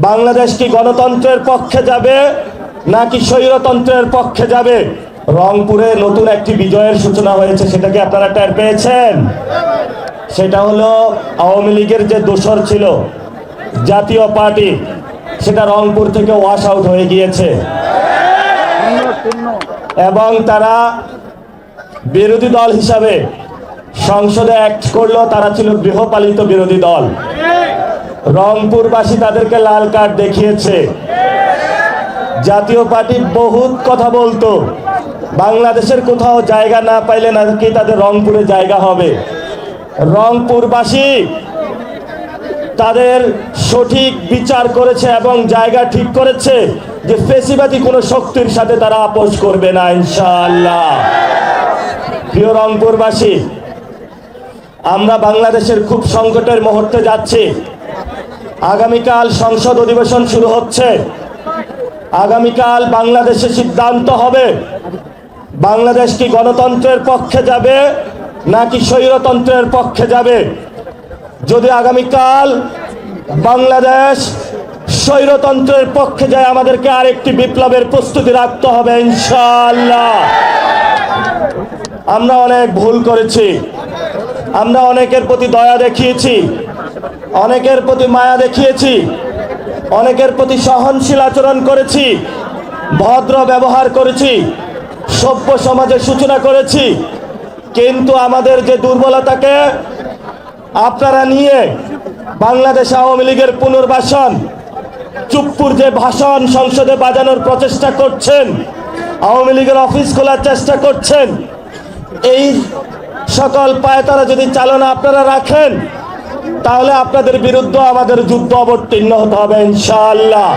বাংলাদেশ কি গণতন্ত্রের পক্ষে যাবে নাকি স্বৈরতন্ত্রের পক্ষে যাবে? রংপুরে নতুন একটি বিজয়ের সূচনা হয়েছে, সেটা কি আপনারা টের পেয়েছেন? সেটা হলো আওয়ামী লীগের যে দোসর ছিল জাতীয় পার্টি, সেটা রংপুর থেকে ওয়াশ আউট হয়ে গিয়েছে এবং তারা বিরোধী দল হিসাবে সংসদে অ্যাক্ট করলো। তারা ছিল গৃহপালিত বিরোধী দল। রংপুরবাসী তাদেরকে লাল কার্ড দেখিয়েছে। জাতীয় পার্টি বহুত কথা বলতো, বাংলাদেশের কোথাও জায়গা না পাইলে নাকি তাদের রংপুরে জায়গা হবে। রংপুরবাসী তাদের সঠিক বিচার করেছে এবং জায়গা ঠিক করেছে যে ফেসিবাদী কোনো শক্তির সাথে তারা আপোষ করবে না ইনশাআল্লাহ। প্রিয় রংপুরবাসী, আমরা বাংলাদেশের খুব সংকটের মুহূর্তে যাচ্ছি। আগামীকাল সংসদ অধিবেশন শুরু হচ্ছে। আগামীকাল বাংলাদেশে সিদ্ধান্ত হবে বাংলাদেশ কি গণতন্ত্রের পক্ষে যাবে নাকি স্বৈরতন্ত্রের পক্ষে যাবে। যদি আগামীকাল বাংলাদেশ স্বৈরতন্ত্রের পক্ষে যায়, আমাদেরকে আরেকটি বিপ্লবের প্রস্তুতি রাখতে হবে ইনশাআল্লাহ। আমরা অনেক ভুল করেছি, আমরা অনেকের প্রতি দয়া দেখিয়েছি, অনেকের প্রতি মায়া দেখিয়েছি, অনেকের প্রতি সহনশীল আচরণ করেছি, ভদ্র ব্যবহার করেছি, সভ্য সমাজের সূচনা করেছি। কিন্তু আমাদের যে দুর্বলতাকে আপনারা নিয়ে বাংলাদেশ আওয়ামী লীগের পুনর্বাসন, চুপ্পুর যে ভাষণ সংসদে বাজানোর প্রচেষ্টা করছেন, আওয়ামী লীগের অফিস খোলার চেষ্টা করছেন, এই সকল পায়তারা যদি চালনা আপনারা রাখেন, তাহলে আপনাদের বিরুদ্ধে আমাদের যুদ্ধ অবতীর্ণ হতে হবে ইনশাআল্লাহ।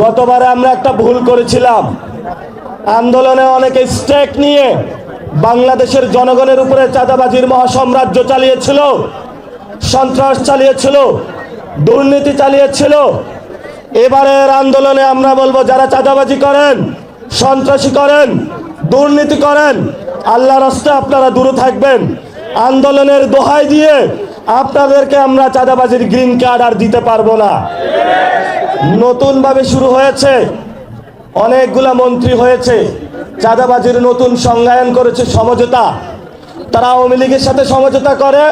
গতবারে আমরা একটা ভুল করেছিলাম, আন্দোলনে অনেকে স্টেক নিয়ে বাংলাদেশের জনগণের উপরে চাঁদাবাজির মহাসাম্রাজ্য চালিয়েছিল, সন্ত্রাস চালিয়েছিল, দুর্নীতি চালিয়েছিল। এবারের আন্দোলনে আমরা বলবো, যারা চাঁদাবাজি করেন, সন্ত্রাসী করেন, দুর্নীতি করেন, আল্লাহর রাস্তায় আপনারা দূরে থাকবেন। আন্দোলনের দোহাই দিয়ে আপনাদেরকে আমরা চাঁদাবাজির গ্রিন কার্ড আর দিতে পারবো না। নতুনভাবে শুরু হয়েছে, অনেকগুলা মন্ত্রী হয়েছে, চাঁদাবাজির নতুন সংজ্ঞায়ন করেছে সমঝোতা। তারা আওয়ামী লীগের সাথে সমঝোতা করে,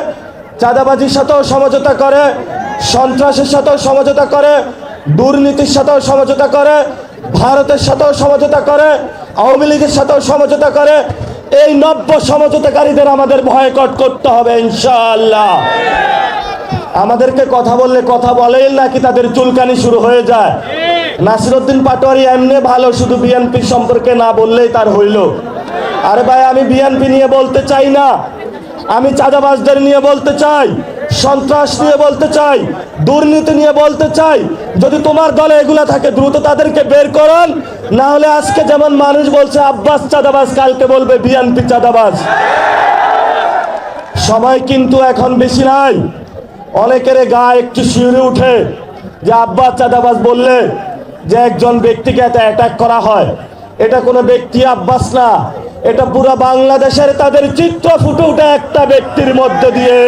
চাঁদাবাজির সাথেও সমঝোতা করে, সন্ত্রাসের সাথেও সমঝোতা করে, দুর্নীতির সাথেও সমঝোতা করে, ভারতের সাথেও সমঝোতা করে, আওয়ামী লীগের সাথেও সমঝোতা করে। এই নব্য সমঝোতাকারীদের আমাদের বয়কট করতে হবে ইনশাআল্লাহ। আমাদেরকে কথা বললে কথা বলেই নাকি তাদের চুলকানি শুরু হয়ে যায়। নাসিরউদ্দিন পাটোয়ারি এমনি ভালো, শুধু বিএনপি সম্পর্কে না বললেই তার হইল। আরে ভাই, আমি বিএনপি নিয়ে বলতে চাই না, আমি চাঁদাবাজদের নিয়ে বলতে চাই, সন্ত্রাস নিয়ে বলতে চাই, দুর্নীতি নিয়ে বলতে চাই। যদি তোমার দলে এগুলা থাকে, দ্রুত তাদেরকে বের করুন, না হলে আজকে যেমন মানুষ বলছে আব্বাস চাঁদাবাজ, কালকে বলবে বিএনপি চাঁদাবাজ। সময় কিন্তু এখন বেশি নাই। অনেকের গা একটু শিউরে উঠে যে আব্বাস চাঁদাবাজ বললে যে একজন ব্যক্তিকে এত অ্যাটাক করা হয়। এটা কোনো ব্যক্তি আব্বাস না, এটা পুরো বাংলাদেশের তাদের চিত্র ফুটে উঠে একটা ব্যক্তির মধ্যে দিয়ে।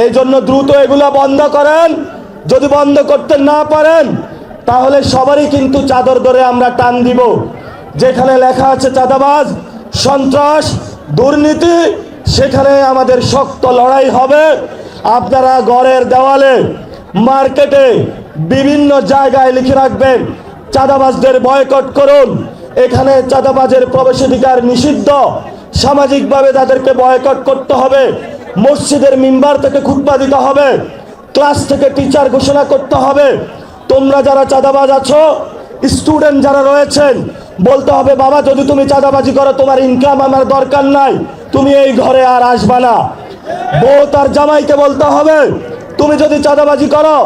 এই জন্য দ্রুত এগুলা বন্ধ করেন। যদি বন্ধ করতে না পারেন, তাহলে সবারই কিন্তু চাদর ধরে আমরা টান দিব। যেখানে লেখা আছে চাঁদাবাজ, সন্ত্রাস, দুর্নীতি, সেখানে আমাদের শক্ত লড়াই হবে। আপনারা ঘরের দেওয়ালে, মার্কেটে, বিভিন্ন জায়গায় লিখে রাখবেন, চাঁদাবাজদের বয়কট করুন। এখানে চাঁদাবাজের প্রবেশাধিকার নিষিদ্ধ, সামাজিকভাবে তাদেরকে বয়কট করতে হবে। মসজিদের মিম্বার থেকে খুতবা দিতে হবে, ক্লাস থেকে টিচার ঘোষণা করতে হবে। তোমরা যারা চাঁদাবাজ আছো, স্টুডেন্ট যারা রয়েছেন, বলতে হবে, বাবা যদি তুমি চাঁদাবাজি করো, তোমার ইনকাম আমার দরকার নাই, তুমি এই ঘরে আর আসবা না। বউ তার জামাইকে বলতে হবে, তুমি যদি চাঁদাবাজি করো,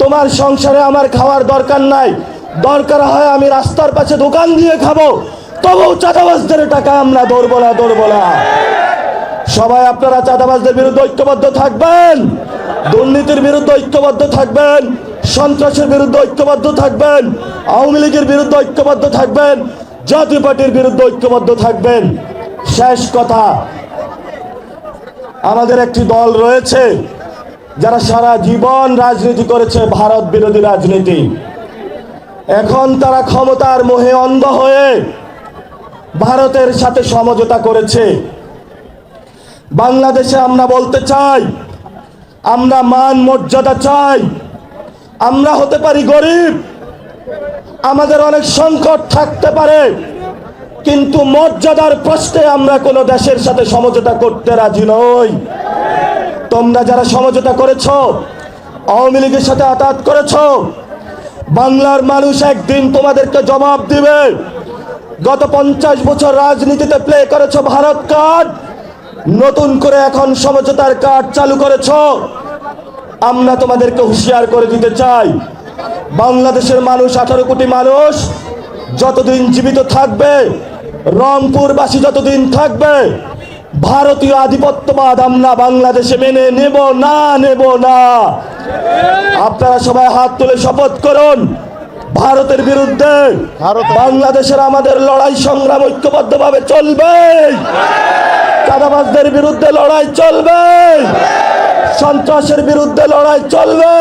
তোমার সংসারে আমার খাওয়ার দরকার নাই, দরকার হয় আমি রাস্তার পাশে দোকান দিয়ে খাবো, তবুও চাঁদাবাজদের টাকা আমরা ধরবো না, ধরবো না। সবাই আপনারা চাঁদাবাজদের বিরুদ্ধে ঐক্যবদ্ধ থাকবেন, দুর্নীতির বিরুদ্ধে ঐক্যবদ্ধ থাকবেন, সন্ত্রাসের বিরুদ্ধে ঐক্যবদ্ধ থাকবেন, আওয়ামী লীগের বিরুদ্ধে ঐক্যবদ্ধ থাকবেন, জাতীয় পার্টির বিরুদ্ধে ঐক্যবদ্ধ থাকবেন। শেষ কথা, আমাদের একটি দল রয়েছে যারা সারা জীবন রাজনীতি করেছে, ভারত বিরোধী রাজনীতি, এখন তারা ক্ষমতার মোহে অন্ধ হয়ে ভারতের সাথে সমঝোতা করেছে। বাংলাদেশে আমরা বলতে চাই, আমরা মান মর্যাদা চাই। আমরা হতে পারি গরিব, আমাদের অনেক সংকট থাকতে পারে, কিন্তু মর্যাদার প্রশ্নে আমরা কোনো দেশের সাথে সমঝোতা করতে রাজি নই। তোমরা যারা সমঝোতা করেছো, আওয়ামী লীগের সাথে আতাত করেছো, বাংলার মানুষ একদিন তোমাদেরকে জবাব দিবে। গত 50 বছর রাজনীতিতে প্লে করেছো ভারত কার্ড, নতুন করে এখন সমঝোতার কার্ড চালু করেছো। আমরা তোমাদেরকে হুঁশিয়ার করে দিতে চাই, বাংলাদেশের মানুষ 18 কোটি মানুষ যতদিন জীবিত থাকবে, রংপুরবাসী যতদিন থাকবে, ভারতীয় আধিপত্যবাদ আমরা বাংলাদেশে মেনে নেব না। আপনারা সবাই হাত তুলে শপথ করুন, ভারতের বিরুদ্ধে বাংলাদেশের আমাদের লড়াই সংগ্রাম ঐক্যবদ্ধভাবে চলবে। চাঁদাবাজদের বিরুদ্ধে লড়াই চলবে, সন্ত্রাসের বিরুদ্ধে লড়াই চলবে,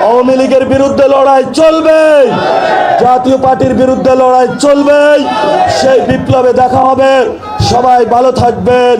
আওয়ামী লীগের বিরুদ্ধে লড়াই চলবে, জাতীয় পার্টির বিরুদ্ধে লড়াই চলবে। সেই বিপ্লবে দেখা হবে। সবাই ভালো থাকবেন।